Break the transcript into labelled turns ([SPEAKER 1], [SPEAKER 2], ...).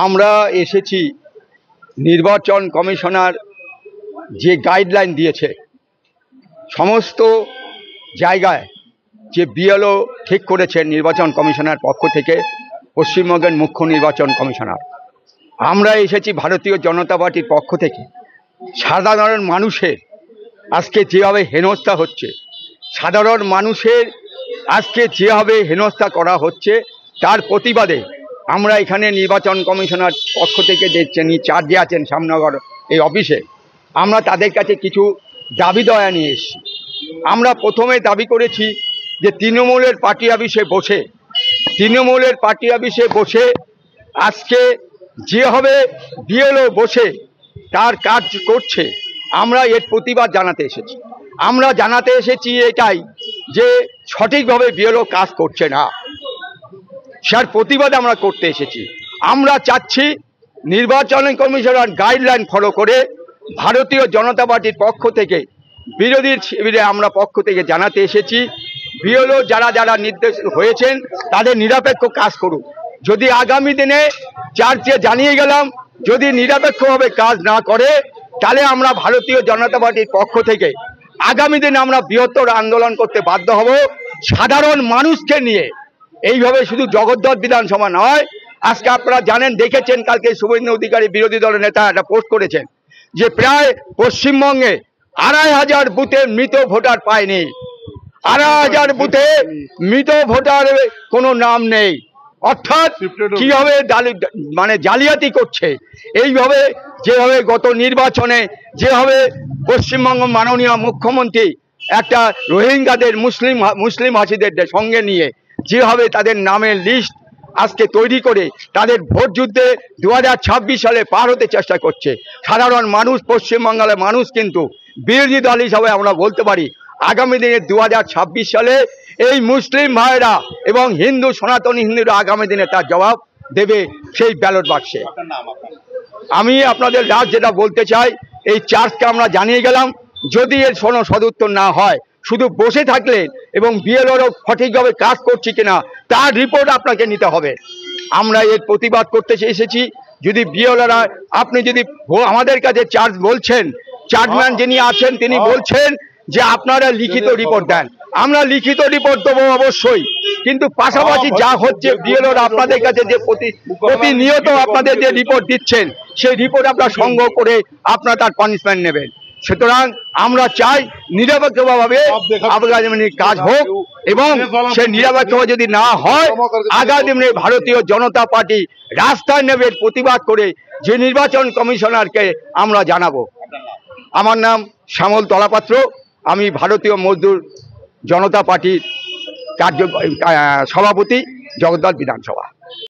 [SPEAKER 1] আমরা এসেছি নির্বাচন কমিশনার যে গাইডলাইন দিয়েছে সমস্ত জায়গায় যে বিএলও ঠিক করেছেন নির্বাচন কমিশনার পক্ষ থেকে, পশ্চিমবঙ্গের মুখ্য নির্বাচন কমিশনার। আমরা এসেছি ভারতীয় জনতা পার্টির পক্ষ থেকে সাধারণ মানুষের আজকে যেভাবে হেনস্থা হচ্ছে, সাধারণ মানুষের আজকে যেভাবে হেনস্থা করা হচ্ছে তার প্রতিবাদে আমরা এখানে নির্বাচন কমিশনার পক্ষ থেকে দেখছেন চার্জে আছেন শ্যামনগর এই অফিসে, আমরা তাদের কাছে কিছু দাবি দয়া নিয়ে এসেছি। আমরা প্রথমে দাবি করেছি যে তৃণমূলের পার্টি অফিসে বসে আজকে যেভাবে বিএলও বসে তার কাজ করছে, আমরা এর প্রতিবাদ জানাতে এসেছি। আমরা জানাতে এসেছি এটাই যে সঠিকভাবে বিএলও কাজ করছে না, যার প্রতিবাদ আমরা করতে এসেছি। আমরা চাচ্ছি নির্বাচন কমিশনার গাইডলাইন ফলো করে ভারতীয় জনতা পার্টির পক্ষ থেকে বিরোধী শিবিরে আমরা পক্ষ থেকে জানাতে এসেছি বিএলও যারা নির্দেশ হয়েছেন তাদের নিরপেক্ষ কাজ করুক। যদি আগামী দিনে চার্চে জানিয়ে গেলাম যদি নিরপেক্ষভাবে কাজ না করে তাহলে আমরা ভারতীয় জনতা পার্টির পক্ষ থেকে আগামী দিনে আমরা বৃহত্তর আন্দোলন করতে বাধ্য হব সাধারণ মানুষকে নিয়ে। এইভাবে শুধু জগদ্দল বিধানসভা নয়, আজকে আপনারা জানেন, দেখেছেন কালকে শুভেন্দু অধিকারী বিরোধী দলের নেতা একটা পোস্ট করেছেন যে প্রায় পশ্চিমবঙ্গে ২৫০০ বুথে মৃত ভোটার পায়নি, ২৫০০ বুথে মৃত ভোটার কোনো নাম নেই। অর্থাৎ কিভাবে জালিয়াতি করছে। এইভাবে যেভাবে গত নির্বাচনে যেভাবে পশ্চিমবঙ্গ মাননীয় মুখ্যমন্ত্রী একটা রোহিঙ্গাদের মুসলিম হাসিদের সঙ্গে নিয়ে যেভাবে তাদের নামের লিস্ট আজকে তৈরি করে তাদের ভোট যুদ্ধে 2026 সালে পার হতে চেষ্টা করছে। সাধারণ মানুষ, পশ্চিমবাংলার মানুষ কিন্তু বিরোধী দল হিসাবে আমরা বলতে পারি আগামী দিনে 2026 সালে এই মুসলিম ভাইরা এবং হিন্দু সনাতনী হিন্দুরা আগামী দিনে তার জবাব দেবে সেই ব্যালট বাক্সে। আমি আপনাদের যেটা বলতে চাই, এই চার্জকে আমরা জানিয়ে গেলাম, যদি এর সদুত্তর না হয় শুধু বসে থাকলে এবং বিএলওরও সঠিকভাবে কাজ করছে কিনা তার রিপোর্ট আপনাকে নিতে হবে। আমরা এর প্রতিবাদ করতে এসেছি। যদি বিএলওরা আপনি যদি আমাদের কাছে চার্জ বলছেন, চার্জম্যান যিনি আছেন তিনি বলছেন যে আপনারা লিখিত রিপোর্ট দেন, আমরা লিখিত রিপোর্ট দেবো অবশ্যই, কিন্তু পাশাপাশি যা হচ্ছে বিএলওরা আপনাদের কাছে যে প্রতিনিয়ত আপনাদের যে রিপোর্ট দিচ্ছেন সেই রিপোর্ট আপনারা সংগ্রহ করে আপনারা তার পানিশমেন্ট নেবেন। সুতরাং আমরা চাই নিরপেক্ষভাবে কাজ হোক এবং সে নিরপেক্ষভাবে যদি না হয় আগামী দিনে ভারতীয় জনতা পার্টি রাস্তায় নেবে প্রতিবাদ করে যে নির্বাচন কমিশনারকে আমরা জানাবো। আমার নাম শ্যামল তলাপাত্র, আমি ভারতীয় মজদুর জনতা পার্টির সভাপতি, জগদ্দল বিধানসভা।